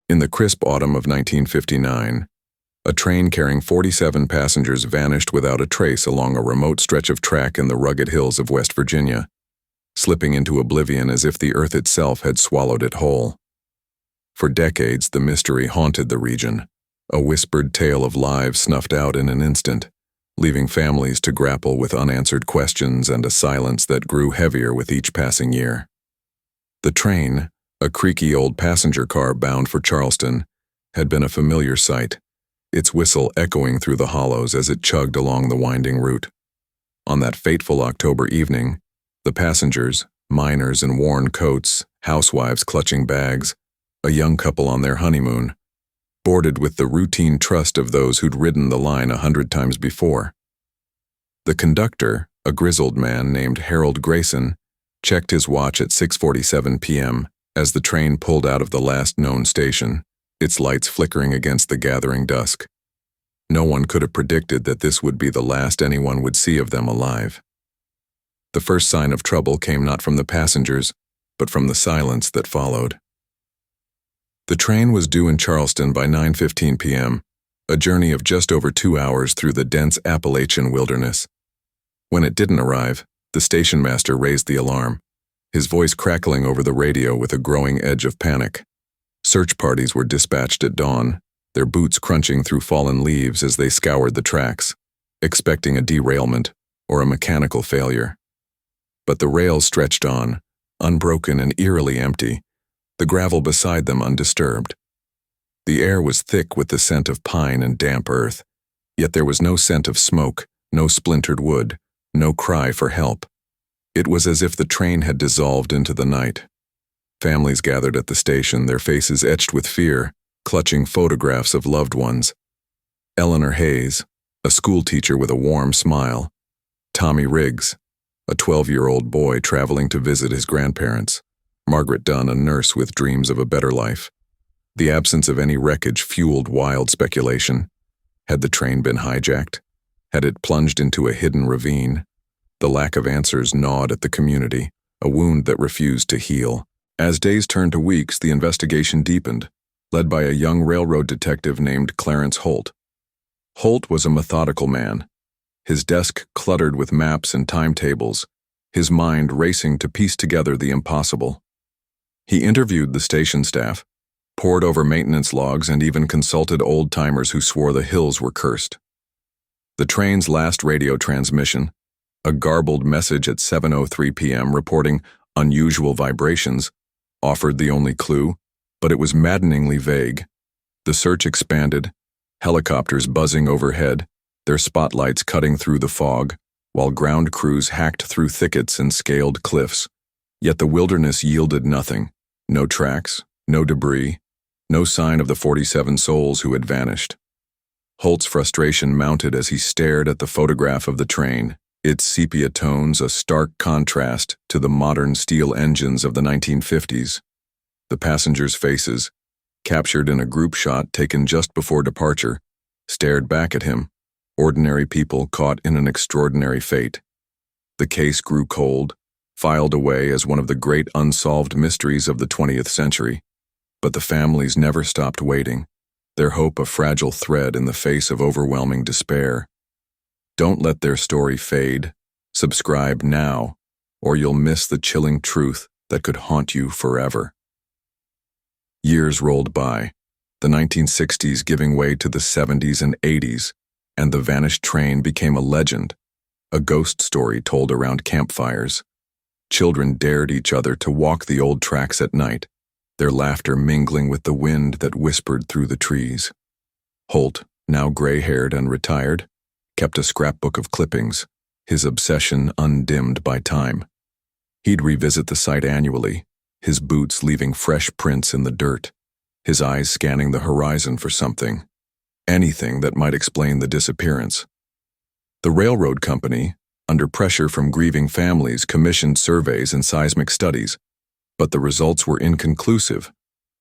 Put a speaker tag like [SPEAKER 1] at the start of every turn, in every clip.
[SPEAKER 1] In the crisp autumn of 1959, a train carrying 47 passengers vanished without a trace along a remote stretch of track in the rugged hills of West Virginia, slipping into oblivion as if the earth itself had swallowed it whole. For decades, the mystery haunted the region, a whispered tale of lives snuffed out in an instant, leaving families to grapple with unanswered questions and a silence that grew heavier with each passing year. The train, a creaky old passenger car bound for Charleston, had been a familiar sight, its whistle echoing through the hollows as it chugged along the winding route. On that fateful October evening, the passengers, miners in worn coats, housewives clutching bags, a young couple on their honeymoon, boarded with the routine trust of those who'd ridden the line 100 times before. The conductor, a grizzled man named Harold Grayson, checked his watch at 6:47 p.m. as the train pulled out of the last known station, its lights flickering against the gathering dusk. No one could have predicted that this would be the last anyone would see of them alive. The first sign of trouble came not from the passengers, but from the silence that followed. The train was due in Charleston by 9:15 p.m., a journey of just over 2 hours through the dense Appalachian wilderness. When it didn't arrive, the station master raised the alarm, his voice crackling over the radio with a growing edge of panic. Search parties were dispatched at dawn, their boots crunching through fallen leaves as they scoured the tracks, expecting a derailment or a mechanical failure. But the rails stretched on, unbroken and eerily empty, the gravel beside them undisturbed. The air was thick with the scent of pine and damp earth, yet there was no scent of smoke, no splintered wood, no cry for help. It was as if the train had dissolved into the night. Families gathered at the station, their faces etched with fear, clutching photographs of loved ones. Eleanor Hayes, a schoolteacher with a warm smile. Tommy Riggs, a 12-year-old boy traveling to visit his grandparents. Margaret Dunn, a nurse with dreams of a better life. The absence of any wreckage fueled wild speculation. Had the train been hijacked? Had it plunged into a hidden ravine? The lack of answers gnawed at the community, a wound that refused to heal. As days turned to weeks, the investigation deepened, led by a young railroad detective named Clarence Holt. Holt was a methodical man, his desk cluttered with maps and timetables, his mind racing to piece together the impossible. He interviewed the station staff, pored over maintenance logs, and even consulted old-timers who swore the hills were cursed. The train's last radio transmission, a garbled message at 7:03 p.m. reporting unusual vibrations, offered the only clue, but it was maddeningly vague. The search expanded, helicopters buzzing overhead, their spotlights cutting through the fog, while ground crews hacked through thickets and scaled cliffs. Yet the wilderness yielded nothing. No tracks, no debris, no sign of the 47 souls who had vanished. Holt's frustration mounted as he stared at the photograph of the train, its sepia tones a stark contrast to the modern steel engines of the 1950s. The passengers' faces, captured in a group shot taken just before departure, stared back at him, ordinary people caught in an extraordinary fate. The case grew cold, filed away as one of the great unsolved mysteries of the 20th century. But the families never stopped waiting, their hope a fragile thread in the face of overwhelming despair. Don't let their story fade. Subscribe now, or you'll miss the chilling truth that could haunt you forever. Years rolled by, the 1960s giving way to the 70s and 80s, and the vanished train became a legend, a ghost story told around campfires. Children dared each other to walk the old tracks at night, their laughter mingling with the wind that whispered through the trees. Holt, now gray-haired and retired, kept a scrapbook of clippings, his obsession undimmed by time. He'd revisit the site annually, his boots leaving fresh prints in the dirt, his eyes scanning the horizon for something, anything that might explain the disappearance. The railroad company, under pressure from grieving families, commissioned surveys and seismic studies, but the results were inconclusive,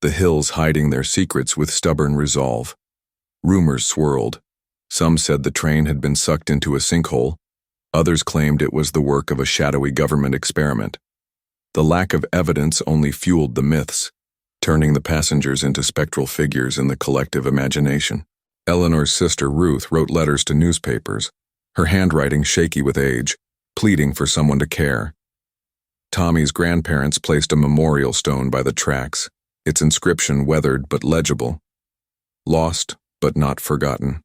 [SPEAKER 1] the hills hiding their secrets with stubborn resolve. Rumors swirled. Some said the train had been sucked into a sinkhole. Others claimed it was the work of a shadowy government experiment. The lack of evidence only fueled the myths, turning the passengers into spectral figures in the collective imagination. Eleanor's sister Ruth wrote letters to newspapers, her handwriting shaky with age, pleading for someone to care. Tommy's grandparents placed a memorial stone by the tracks, its inscription weathered but legible. Lost but not forgotten.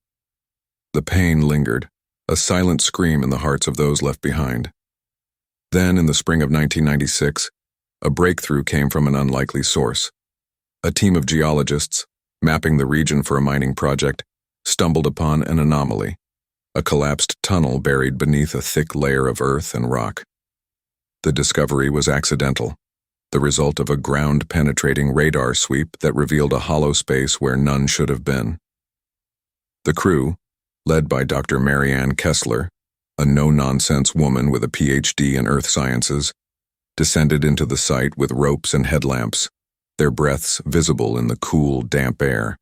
[SPEAKER 1] The pain lingered, a silent scream in the hearts of those left behind. Then, in the spring of 1996, a breakthrough came from an unlikely source. A team of geologists, mapping the region for a mining project, stumbled upon an anomaly, a collapsed tunnel buried beneath a thick layer of earth and rock. The discovery was accidental, the result of a ground-penetrating radar sweep that revealed a hollow space where none should have been. The crew, led by Dr. Marianne Kessler, a no-nonsense woman with a PhD in earth sciences, descended into the site with ropes and headlamps, their breaths visible in the cool, damp air.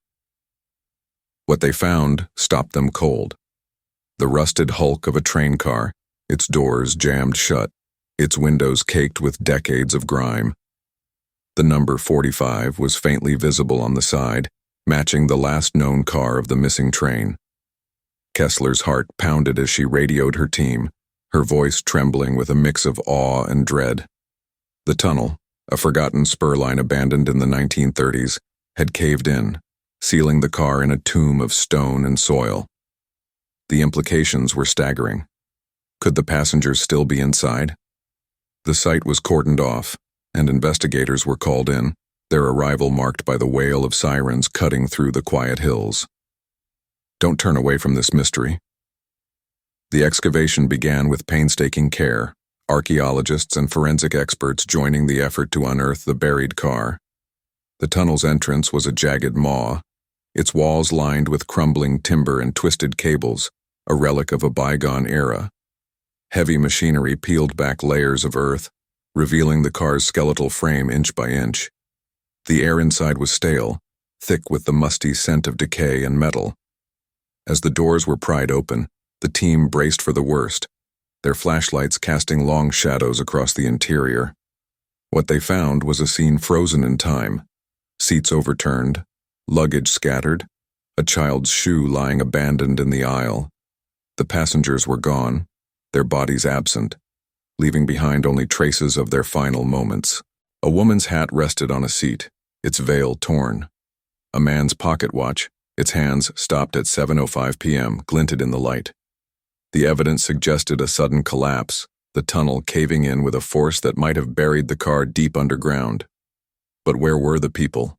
[SPEAKER 1] What they found stopped them cold. The rusted hulk of a train car, its doors jammed shut, its windows caked with decades of grime. The number 45 was faintly visible on the side, matching the last known car of the missing train. Kessler's heart pounded as she radioed her team, her voice trembling with a mix of awe and dread. The tunnel, a forgotten spur line abandoned in the 1930s, had caved in, sealing the car in a tomb of stone and soil. The implications were staggering. Could the passengers still be inside? The site was cordoned off, and investigators were called in, their arrival marked by the wail of sirens cutting through the quiet hills. Don't turn away from this mystery. The excavation began with painstaking care, archaeologists and forensic experts joining the effort to unearth the buried car. The tunnel's entrance was a jagged maw, its walls lined with crumbling timber and twisted cables, a relic of a bygone era. Heavy machinery peeled back layers of earth, revealing the car's skeletal frame inch by inch. The air inside was stale, thick with the musty scent of decay and metal. As the doors were pried open, the team braced for the worst, their flashlights casting long shadows across the interior. What they found was a scene frozen in time, seats overturned, luggage scattered, a child's shoe lying abandoned in the aisle. The passengers were gone, their bodies absent, leaving behind only traces of their final moments. A woman's hat rested on a seat, its veil torn. A man's pocket watch, its hands stopped at 7:05 p.m., glinted in the light. The evidence suggested a sudden collapse, the tunnel caving in with a force that might have buried the car deep underground. But where were the people?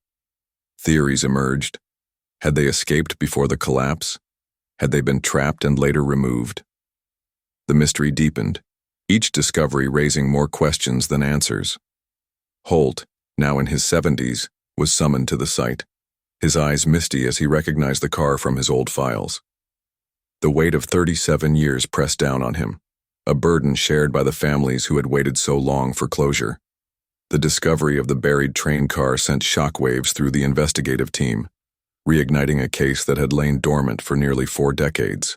[SPEAKER 1] Theories emerged. Had they escaped before the collapse? Had they been trapped and later removed? The mystery deepened, each discovery raising more questions than answers. Holt, now in his 70s, was summoned to the site, his eyes misty as he recognized the car from his old files. The weight of 37 years pressed down on him, a burden shared by the families who had waited so long for closure. The discovery of the buried train car sent shockwaves through the investigative team, reigniting a case that had lain dormant for nearly 4 decades.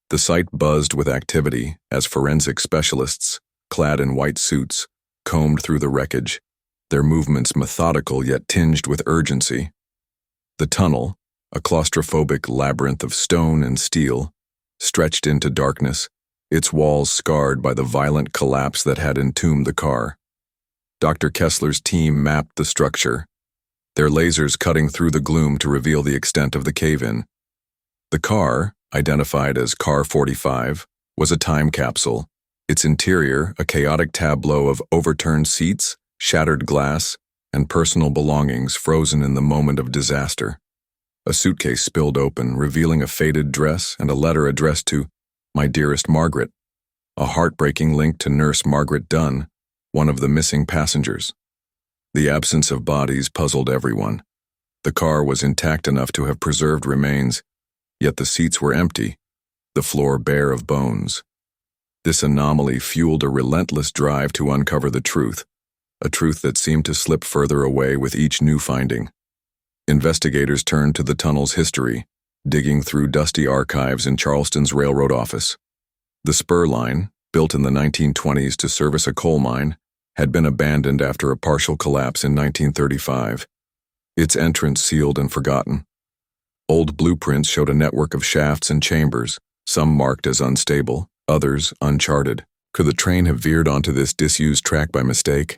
[SPEAKER 1] The site buzzed with activity as forensic specialists, clad in white suits, combed through the wreckage, their movements methodical yet tinged with urgency. The tunnel, a claustrophobic labyrinth of stone and steel, stretched into darkness, its walls scarred by the violent collapse that had entombed the car. Dr. Kessler's team mapped the structure, their lasers cutting through the gloom to reveal the extent of the cave-in. The car, identified as Car 45, was a time capsule, its interior a chaotic tableau of overturned seats, shattered glass, and personal belongings frozen in the moment of disaster. A suitcase spilled open, revealing a faded dress and a letter addressed to "My dearest Margaret," a heartbreaking link to Nurse Margaret Dunn, one of the missing passengers. The absence of bodies puzzled everyone. The car was intact enough to have preserved remains, yet the seats were empty, the floor bare of bones. This anomaly fueled a relentless drive to uncover the truth, a truth that seemed to slip further away with each new finding. Investigators turned to the tunnel's history, digging through dusty archives in Charleston's railroad office. The spur line, built in the 1920s to service a coal mine, had been abandoned after a partial collapse in 1935, its entrance sealed and forgotten. Old blueprints showed a network of shafts and chambers, some marked as unstable, others uncharted. Could the train have veered onto this disused track by mistake?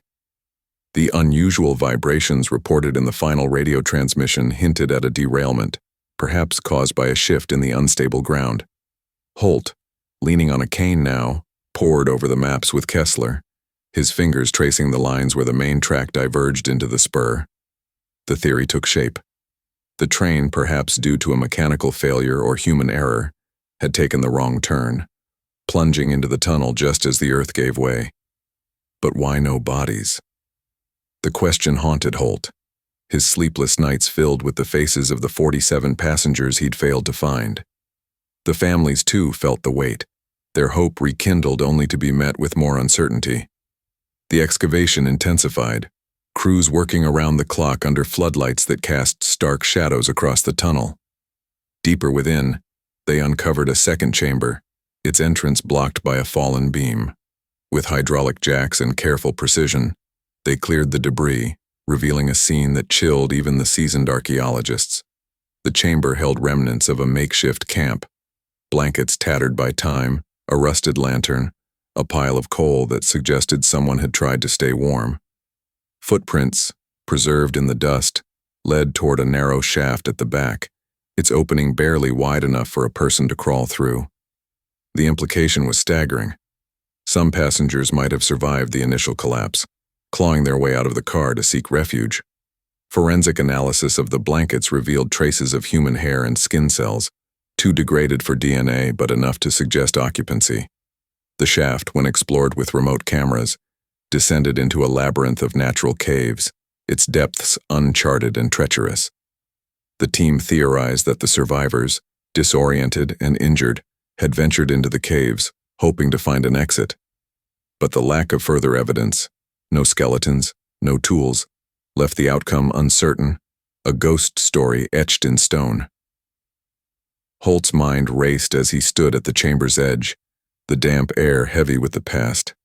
[SPEAKER 1] The unusual vibrations reported in the final radio transmission hinted at a derailment, perhaps caused by a shift in the unstable ground. Holt, leaning on a cane now, pored over the maps with Kessler, his fingers tracing the lines where the main track diverged into the spur. The theory took shape. The train, perhaps due to a mechanical failure or human error, had taken the wrong turn, plunging into the tunnel just as the earth gave way. But why no bodies? The question haunted Holt, his sleepless nights filled with the faces of the 47 passengers he'd failed to find. The families, too, felt the weight, their hope rekindled only to be met with more uncertainty. The excavation intensified, crews working around the clock under floodlights that cast stark shadows across the tunnel. Deeper within, they uncovered a second chamber, its entrance blocked by a fallen beam. With hydraulic jacks and careful precision, they cleared the debris, revealing a scene that chilled even the seasoned archaeologists. The chamber held remnants of a makeshift camp, blankets tattered by time, a rusted lantern, a pile of coal that suggested someone had tried to stay warm. Footprints, preserved in the dust, led toward a narrow shaft at the back, its opening barely wide enough for a person to crawl through. The implication was staggering. Some passengers might have survived the initial collapse, clawing their way out of the car to seek refuge. Forensic analysis of the blankets revealed traces of human hair and skin cells, too degraded for DNA but enough to suggest occupancy. The shaft, when explored with remote cameras, descended into a labyrinth of natural caves, its depths uncharted and treacherous. The team theorized that the survivors, disoriented and injured, had ventured into the caves, hoping to find an exit. But the lack of further evidence, no skeletons, no tools, left the outcome uncertain, a ghost story etched in stone. Holt's mind raced as he stood at the chamber's edge, the damp air heavy with the past.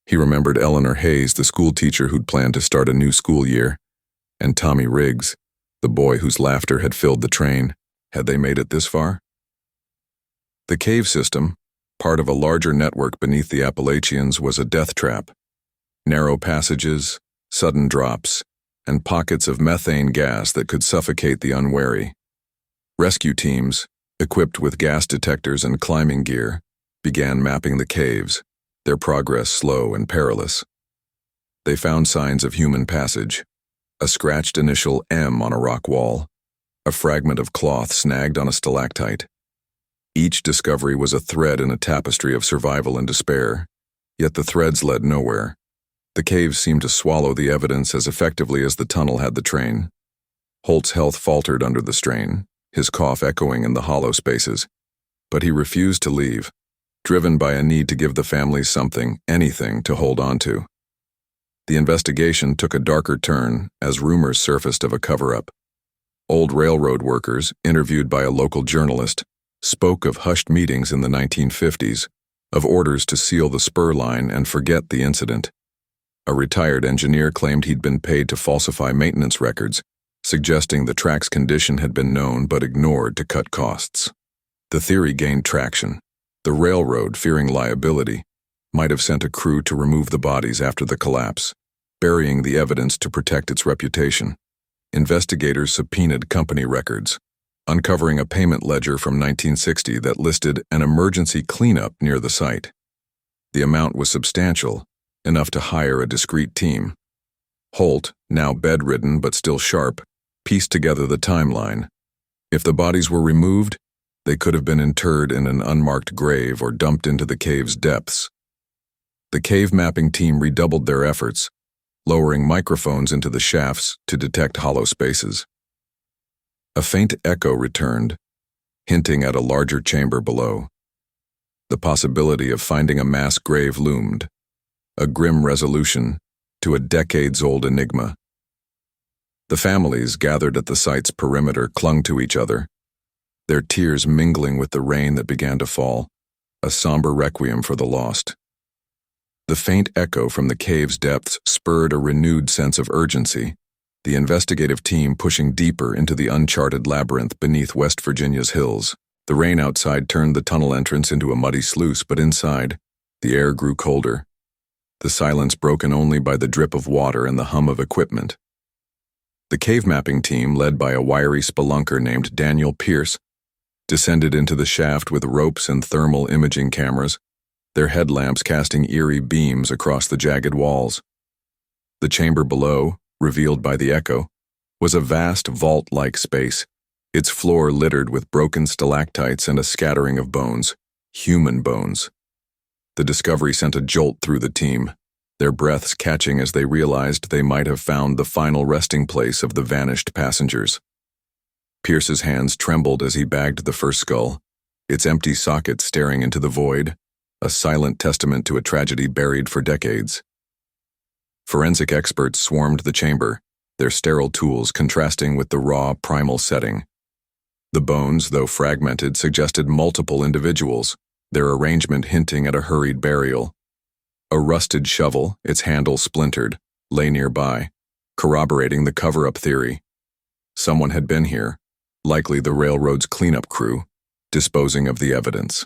[SPEAKER 1] He remembered Eleanor Hayes, the schoolteacher who'd planned to start a new school year, and Tommy Riggs, the boy whose laughter had filled the train. Had they made it this far? The cave system, part of a larger network beneath the Appalachians, was a death trap. Narrow passages, sudden drops, and pockets of methane gas that could suffocate the unwary. Rescue teams, equipped with gas detectors and climbing gear, began mapping the caves, their progress slow and perilous. They found signs of human passage, a scratched initial M on a rock wall, a fragment of cloth snagged on a stalactite. Each discovery was a thread in a tapestry of survival and despair, yet the threads led nowhere. The caves seemed to swallow the evidence as effectively as the tunnel had the train. Holt's health faltered under the strain, his cough echoing in the hollow spaces. But he refused to leave, driven by a need to give the families something, anything, to hold on to. The investigation took a darker turn as rumors surfaced of a cover-up. Old railroad workers, interviewed by a local journalist, spoke of hushed meetings in the 1950s, of orders to seal the spur line and forget the incident. A retired engineer claimed he'd been paid to falsify maintenance records, suggesting the track's condition had been known but ignored to cut costs. The theory gained traction. The railroad, fearing liability, might have sent a crew to remove the bodies after the collapse, burying the evidence to protect its reputation. Investigators subpoenaed company records, uncovering a payment ledger from 1960 that listed an emergency cleanup near the site. The amount was substantial, enough to hire a discreet team. Holt, now bedridden but still sharp, pieced together the timeline. If the bodies were removed, they could have been interred in an unmarked grave or dumped into the cave's depths. The cave mapping team redoubled their efforts, lowering microphones into the shafts to detect hollow spaces. A faint echo returned, hinting at a larger chamber below. The possibility of finding a mass grave loomed, a grim resolution to a decades-old enigma. The families gathered at the site's perimeter clung to each other, their tears mingling with the rain that began to fall, a somber requiem for the lost. The faint echo from the cave's depths spurred a renewed sense of urgency, the investigative team pushing deeper into the uncharted labyrinth beneath West Virginia's hills. The rain outside turned the tunnel entrance into a muddy sluice, but inside, the air grew colder, the silence broken only by the drip of water and the hum of equipment. The cave mapping team, led by a wiry spelunker named Daniel Pierce, descended into the shaft with ropes and thermal imaging cameras, their headlamps casting eerie beams across the jagged walls. The chamber below, revealed by the echo, was a vast vault-like space, its floor littered with broken stalactites and a scattering of bones, human bones. The discovery sent a jolt through the team, their breaths catching as they realized they might have found the final resting place of the vanished passengers. Pierce's hands trembled as he bagged the first skull, its empty socket staring into the void, a silent testament to a tragedy buried for decades. Forensic experts swarmed the chamber, their sterile tools contrasting with the raw, primal setting. The bones, though fragmented, suggested multiple individuals, their arrangement hinting at a hurried burial. A rusted shovel, its handle splintered, lay nearby, corroborating the cover-up theory. Someone had been here, likely the railroad's cleanup crew, disposing of the evidence.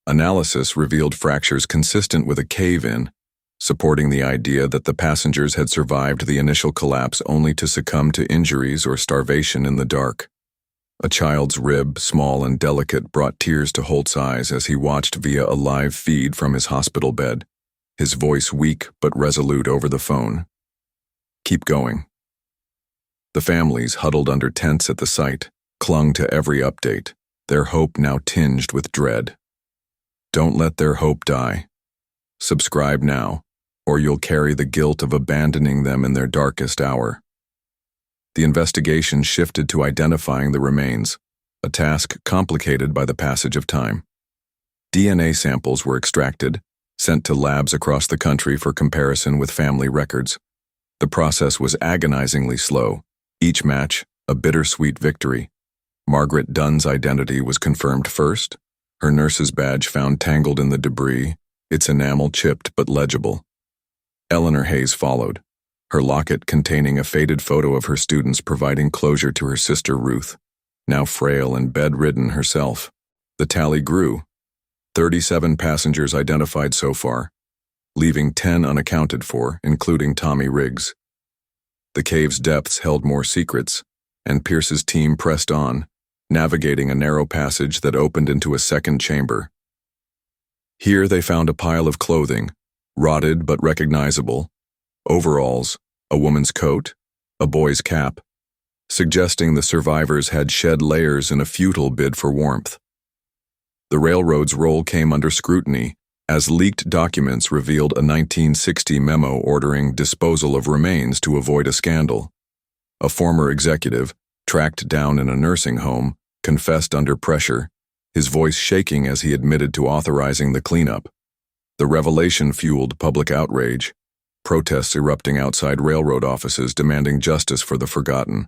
[SPEAKER 1] Analysis revealed fractures consistent with a cave-in, supporting the idea that the passengers had survived the initial collapse only to succumb to injuries or starvation in the dark. A child's rib, small and delicate, brought tears to Holt's eyes as he watched via a live feed from his hospital bed, his voice weak but resolute over the phone. "Keep going." The families, huddled under tents at the site, clung to every update, their hope now tinged with dread. Don't let their hope die. Subscribe now, or you'll carry the guilt of abandoning them in their darkest hour. The investigation shifted to identifying the remains, a task complicated by the passage of time. DNA samples were extracted, sent to labs across the country for comparison with family records. The process was agonizingly slow, each match a bittersweet victory. Margaret Dunn's identity was confirmed first, her nurse's badge found tangled in the debris, its enamel chipped but legible. Eleanor Hayes followed, her locket containing a faded photo of her students providing closure to her sister Ruth, now frail and bedridden herself. The tally grew. 37 passengers identified so far, leaving 10 unaccounted for, including Tommy Riggs. The cave's depths held more secrets, and Pierce's team pressed on, navigating a narrow passage that opened into a second chamber. Here they found a pile of clothing, rotted but recognizable, overalls, a woman's coat, a boy's cap, suggesting the survivors had shed layers in a futile bid for warmth. The railroad's role came under scrutiny, as leaked documents revealed a 1960 memo ordering disposal of remains to avoid a scandal. A former executive, tracked down in a nursing home, confessed under pressure, his voice shaking as he admitted to authorizing the cleanup. The revelation fueled public outrage, protests erupting outside railroad offices demanding justice for the forgotten.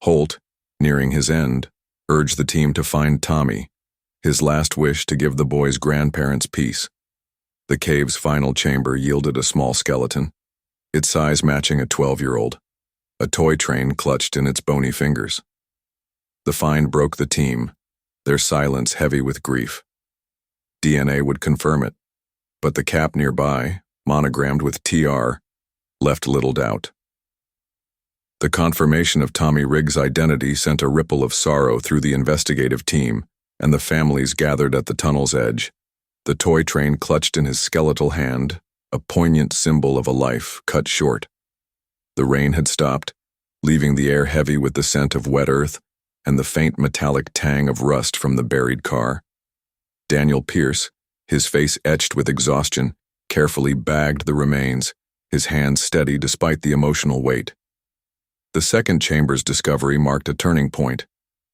[SPEAKER 1] Holt, nearing his end, urged the team to find Tommy, his last wish to give the boy's grandparents peace. The cave's final chamber yielded a small skeleton, its size matching a 12-year-old, a toy train clutched in its bony fingers. The find broke the team, their silence heavy with grief. DNA would confirm it, but the cap nearby, monogrammed with TR, left little doubt. The confirmation of Tommy Riggs' identity sent a ripple of sorrow through the investigative team, and the families gathered at the tunnel's edge, the toy train clutched in his skeletal hand, a poignant symbol of a life cut short. The rain had stopped, leaving the air heavy with the scent of wet earth and the faint metallic tang of rust from the buried car. Daniel Pierce, his face etched with exhaustion, carefully bagged the remains, his hands steady despite the emotional weight. The second chamber's discovery marked a turning point,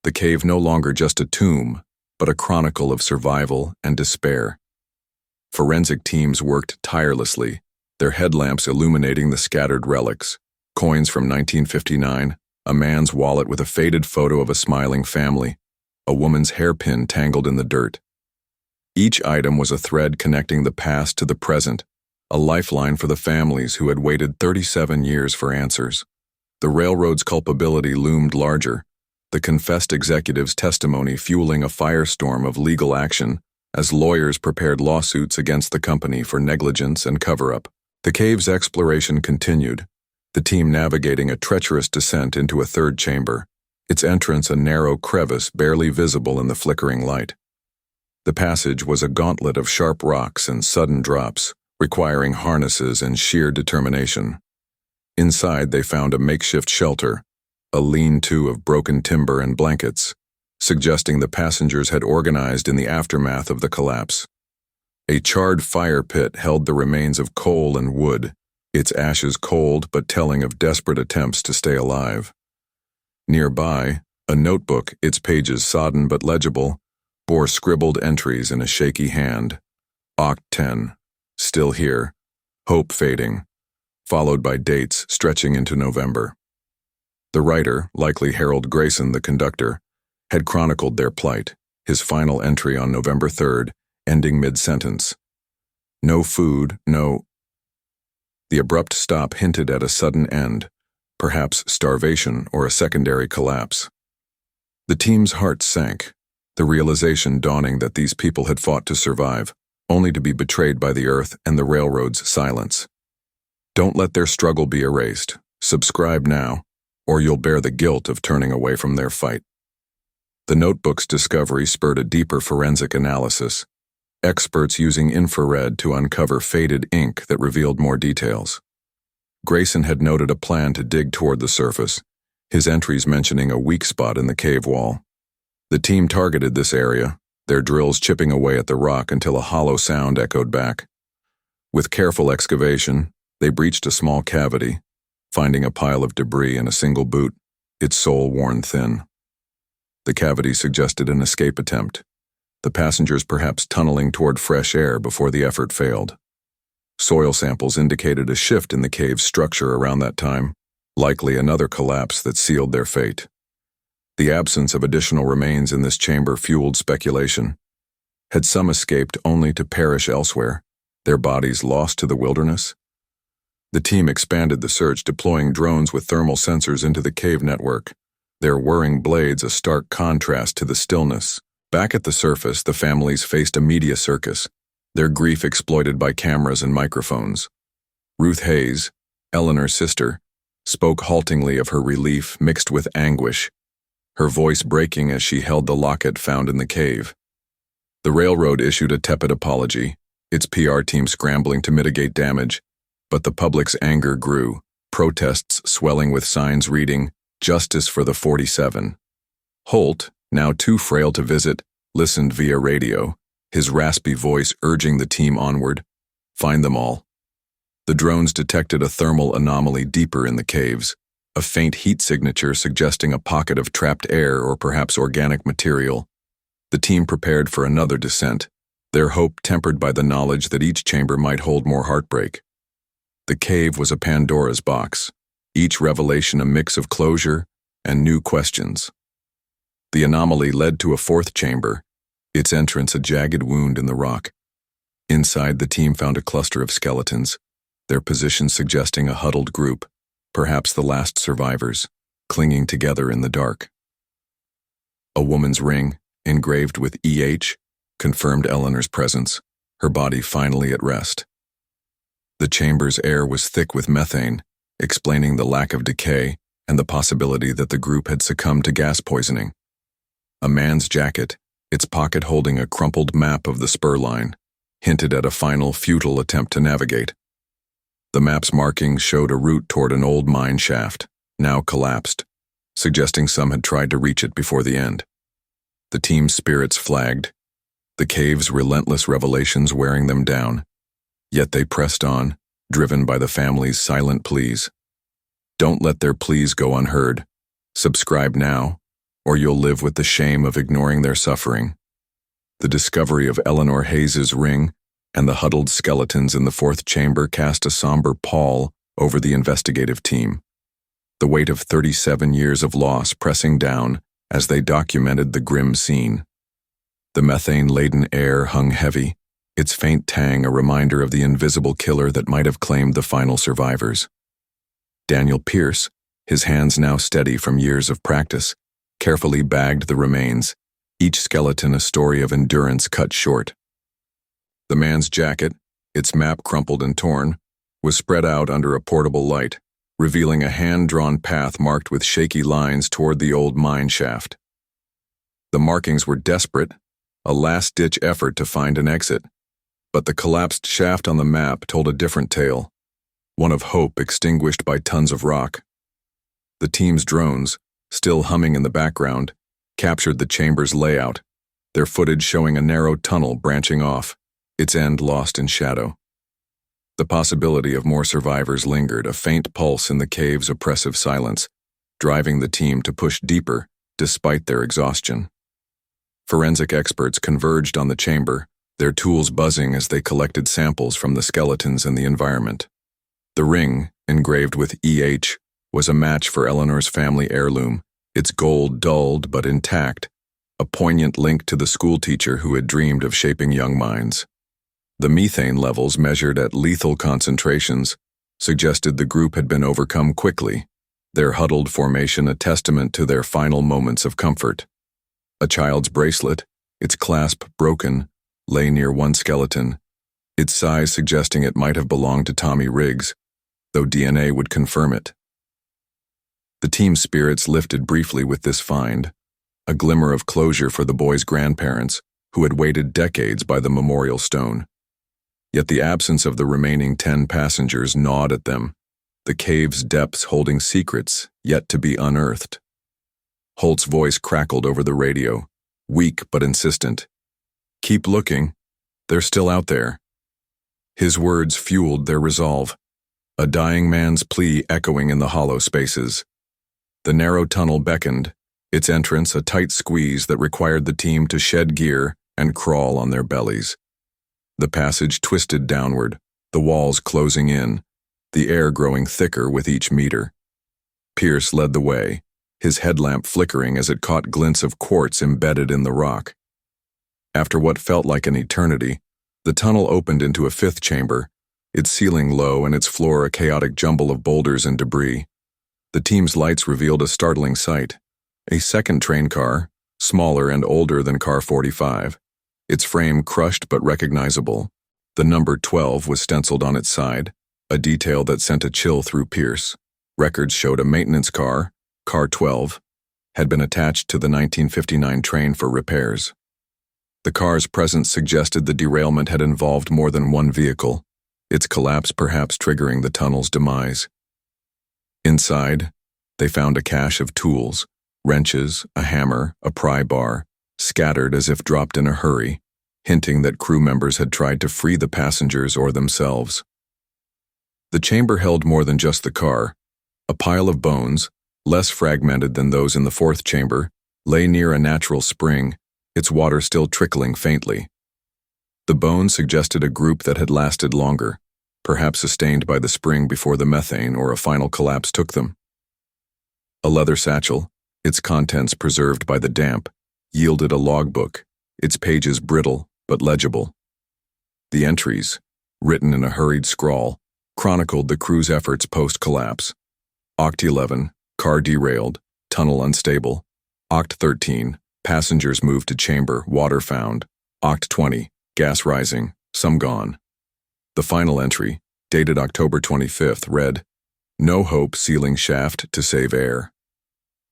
[SPEAKER 1] the cave no longer just a tomb, but a chronicle of survival and despair. Forensic teams worked tirelessly, their headlamps illuminating the scattered relics, coins from 1959, a man's wallet with a faded photo of a smiling family, a woman's hairpin tangled in the dirt. Each item was a thread connecting the past to the present, a lifeline for the families who had waited 37 years for answers. The railroad's culpability loomed larger, the confessed executive's testimony fueling a firestorm of legal action as lawyers prepared lawsuits against the company for negligence and cover-up. The cave's exploration continued, the team navigating a treacherous descent into a third chamber, its entrance a narrow crevice barely visible in the flickering light. The passage was a gauntlet of sharp rocks and sudden drops, requiring harnesses and sheer determination. Inside they found a makeshift shelter, a lean-to of broken timber and blankets, suggesting the passengers had organized in the aftermath of the collapse. A charred fire pit held the remains of coal and wood, its ashes cold but telling of desperate attempts to stay alive. Nearby, a notebook, its pages sodden but legible, bore scribbled entries in a shaky hand. Oct 10, still here, hope fading, followed by dates stretching into November. The writer, likely Harold Grayson, the conductor, had chronicled their plight, his final entry on November 3rd, ending mid-sentence. No food, no... The abrupt stop hinted at a sudden end, perhaps starvation or a secondary collapse. The team's hearts sank, the realization dawning that these people had fought to survive, only to be betrayed by the earth and the railroad's silence. Don't let their struggle be erased. Subscribe now, or you'll bear the guilt of turning away from their fight. The notebook's discovery spurred a deeper forensic analysis, experts using infrared to uncover faded ink that revealed more details. Grayson had noted a plan to dig toward the surface, his entries mentioning a weak spot in the cave wall. The team targeted this area, their drills chipping away at the rock until a hollow sound echoed back. With careful excavation, they breached a small cavity, finding a pile of debris in a single boot, its sole worn thin. The cavity suggested an escape attempt, the passengers perhaps tunneling toward fresh air before the effort failed. Soil samples indicated a shift in the cave's structure around that time, likely another collapse that sealed their fate. The absence of additional remains in this chamber fueled speculation. Had some escaped only to perish elsewhere, their bodies lost to the wilderness? The team expanded the search, deploying drones with thermal sensors into the cave network, their whirring blades a stark contrast to the stillness. Back at the surface, the families faced a media circus, their grief exploited by cameras and microphones. Ruth Hayes, Eleanor's sister, spoke haltingly of her relief mixed with anguish, her voice breaking as she held the locket found in the cave. The railroad issued a tepid apology, its PR team scrambling to mitigate damage, but the public's anger grew, protests swelling with signs reading, "Justice for the 47." Holt, now too frail to visit, listened via radio, his raspy voice urging the team onward. Find them all. The drones detected a thermal anomaly deeper in the caves, a faint heat signature suggesting a pocket of trapped air or perhaps organic material. The team prepared for another descent, their hope tempered by the knowledge that each chamber might hold more heartbreak. The cave was a Pandora's box, each revelation a mix of closure and new questions. The anomaly led to a fourth chamber, its entrance a jagged wound in the rock. Inside, the team found a cluster of skeletons, their position suggesting a huddled group, perhaps the last survivors, clinging together in the dark. A woman's ring, engraved with EH, confirmed Eleanor's presence, her body finally at rest. The chamber's air was thick with methane, explaining the lack of decay and the possibility that the group had succumbed to gas poisoning. A man's jacket, its pocket holding a crumpled map of the spur line, hinted at a final futile attempt to navigate. The map's markings showed a route toward an old mine shaft, now collapsed, suggesting some had tried to reach it before the end. The team's spirits flagged, the cave's relentless revelations wearing them down, yet they pressed on, driven by the family's silent pleas. Don't let their pleas go unheard. Subscribe now, or you'll live with the shame of ignoring their suffering. The discovery of Eleanor Hayes's ring and the huddled skeletons in the fourth chamber cast a somber pall over the investigative team, the weight of 37 years of loss pressing down as they documented the grim scene. The methane-laden air hung heavy, its faint tang a reminder of the invisible killer that might have claimed the final survivors. Daniel Pierce, his hands now steady from years of practice, carefully bagged the remains, each skeleton a story of endurance cut short. The man's jacket, its map crumpled and torn, was spread out under a portable light, revealing a hand-drawn path marked with shaky lines toward the old mine shaft. The markings were desperate, a last-ditch effort to find an exit, but the collapsed shaft on the map told a different tale, one of hope extinguished by tons of rock. The team's drones, still humming in the background, captured the chamber's layout, their footage showing a narrow tunnel branching off, its end lost in shadow. The possibility of more survivors lingered, a faint pulse in the cave's oppressive silence, driving the team to push deeper despite their exhaustion. Forensic experts converged on the chamber, their tools buzzing as they collected samples from the skeletons and the environment. The ring, engraved with EH, was a match for Eleanor's family heirloom, its gold dulled but intact, a poignant link to the schoolteacher who had dreamed of shaping young minds. The methane levels, measured at lethal concentrations, suggested the group had been overcome quickly, their huddled formation a testament to their final moments of comfort. A child's bracelet, its clasp broken, lay near one skeleton, its size suggesting it might have belonged to Tommy Riggs, though DNA would confirm it. The team's spirits lifted briefly with this find, a glimmer of closure for the boy's grandparents, who had waited decades by the memorial stone. Yet the absence of the remaining 10 passengers gnawed at them, the cave's depths holding secrets yet to be unearthed. Holt's voice crackled over the radio, weak but insistent. "Keep looking. They're still out there." His words fueled their resolve, a dying man's plea echoing in the hollow spaces. The narrow tunnel beckoned, its entrance a tight squeeze that required the team to shed gear and crawl on their bellies. The passage twisted downward, the walls closing in, the air growing thicker with each meter. Pierce led the way, his headlamp flickering as it caught glints of quartz embedded in the rock. After what felt like an eternity, the tunnel opened into a fifth chamber, its ceiling low and its floor a chaotic jumble of boulders and debris. The team's lights revealed a startling sight. A second train car, smaller and older than Car 45. Its frame crushed but recognizable. The number 12 was stenciled on its side, a detail that sent a chill through Pierce. Records showed a maintenance car, Car 12, had been attached to the 1959 train for repairs. The car's presence suggested the derailment had involved more than one vehicle, its collapse perhaps triggering the tunnel's demise. Inside, they found a cache of tools, wrenches, a hammer, a pry bar, scattered as if dropped in a hurry, hinting that crew members had tried to free the passengers or themselves. The chamber held more than just the car. A pile of bones, less fragmented than those in the fourth chamber, lay near a natural spring, its water still trickling faintly. The bones suggested a group that had lasted longer, perhaps sustained by the spring before the methane or a final collapse took them. A leather satchel, its contents preserved by the damp, yielded a logbook, its pages brittle but legible. The entries, written in a hurried scrawl, chronicled the crew's efforts post-collapse. Oct 11, car derailed, tunnel unstable. Oct 13, passengers moved to chamber, water found. Oct 20, gas rising, some gone. The final entry, dated October 25th, read, "No hope sealing shaft to save air."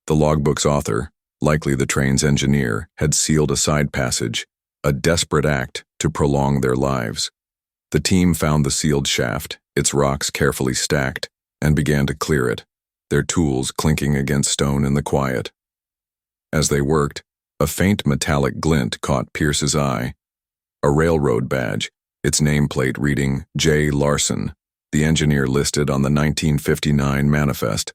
[SPEAKER 1] The logbook's author, likely the train's engineer, had sealed a side passage, a desperate act to prolong their lives. The team found the sealed shaft, its rocks carefully stacked, and began to clear it, their tools clinking against stone in the quiet. As they worked, a faint metallic glint caught Pierce's eye. A railroad badge, its nameplate reading J. Larson, the engineer listed on the 1959 manifest.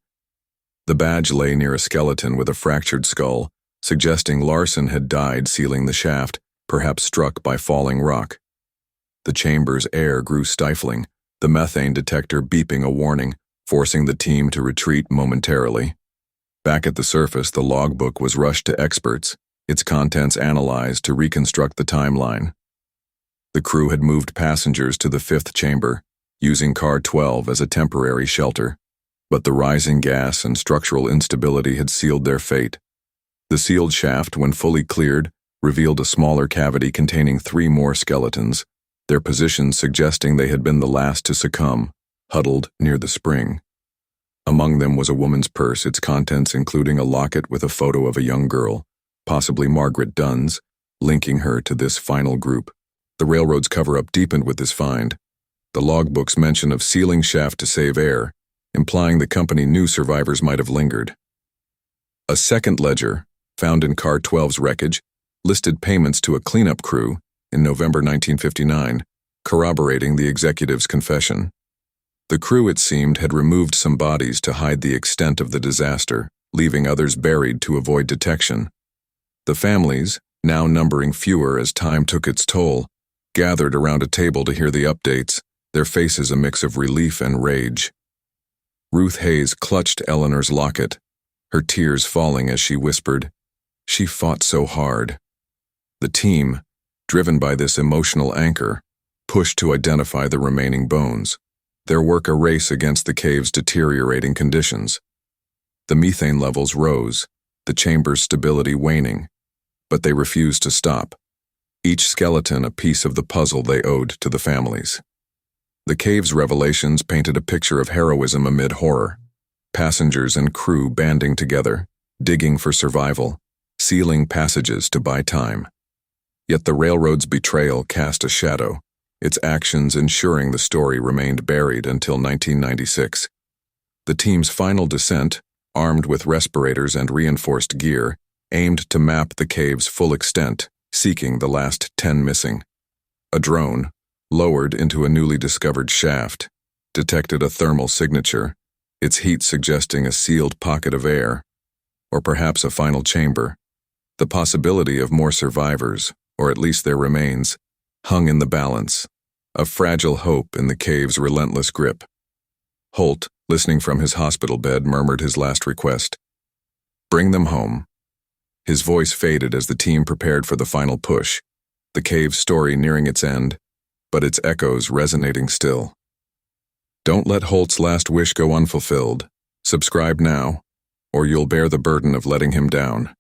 [SPEAKER 1] The badge lay near a skeleton with a fractured skull, suggesting Larson had died sealing the shaft, perhaps struck by falling rock. The chamber's air grew stifling, the methane detector beeping a warning, forcing the team to retreat momentarily. Back at the surface, the logbook was rushed to experts, its contents analyzed to reconstruct the timeline. The crew had moved passengers to the fifth chamber, using Car 12 as a temporary shelter, but the rising gas and structural instability had sealed their fate. The sealed shaft, when fully cleared, revealed a smaller cavity containing 3 more skeletons, their positions suggesting they had been the last to succumb, huddled near the spring. Among them was a woman's purse, its contents including a locket with a photo of a young girl, possibly Margaret Dunn's, linking her to this final group. The railroad's cover-up deepened with this find. The logbook's mention of sealing shaft to save air, implying the company knew survivors might have lingered. A second ledger, found in Car 12's wreckage, listed payments to a cleanup crew in November 1959, corroborating the executive's confession. The crew, it seemed, had removed some bodies to hide the extent of the disaster, leaving others buried to avoid detection. The families, now numbering fewer as time took its toll, gathered around a table to hear the updates, their faces a mix of relief and rage. Ruth Hayes clutched Eleanor's locket, her tears falling as she whispered, "She fought so hard." The team, driven by this emotional anchor, pushed to identify the remaining bones, their work a race against the cave's deteriorating conditions. The methane levels rose, the chamber's stability waning, but they refused to stop, each skeleton a piece of the puzzle they owed to the families. The cave's revelations painted a picture of heroism amid horror, passengers and crew banding together, digging for survival, sealing passages to buy time. Yet the railroad's betrayal cast a shadow, its actions ensuring the story remained buried until 1996. The team's final descent, armed with respirators and reinforced gear, aimed to map the cave's full extent, seeking the last 10 missing. A drone, lowered into a newly discovered shaft, detected a thermal signature, its heat suggesting a sealed pocket of air, or perhaps a final chamber. The possibility of more survivors, or at least their remains, hung in the balance, a fragile hope in the cave's relentless grip. Holt, listening from his hospital bed, murmured his last request. "Bring them home." His voice faded as the team prepared for the final push, the cave's story nearing its end, but its echoes resonating still. Don't let Holt's last wish go unfulfilled. Subscribe now, or you'll bear the burden of letting him down.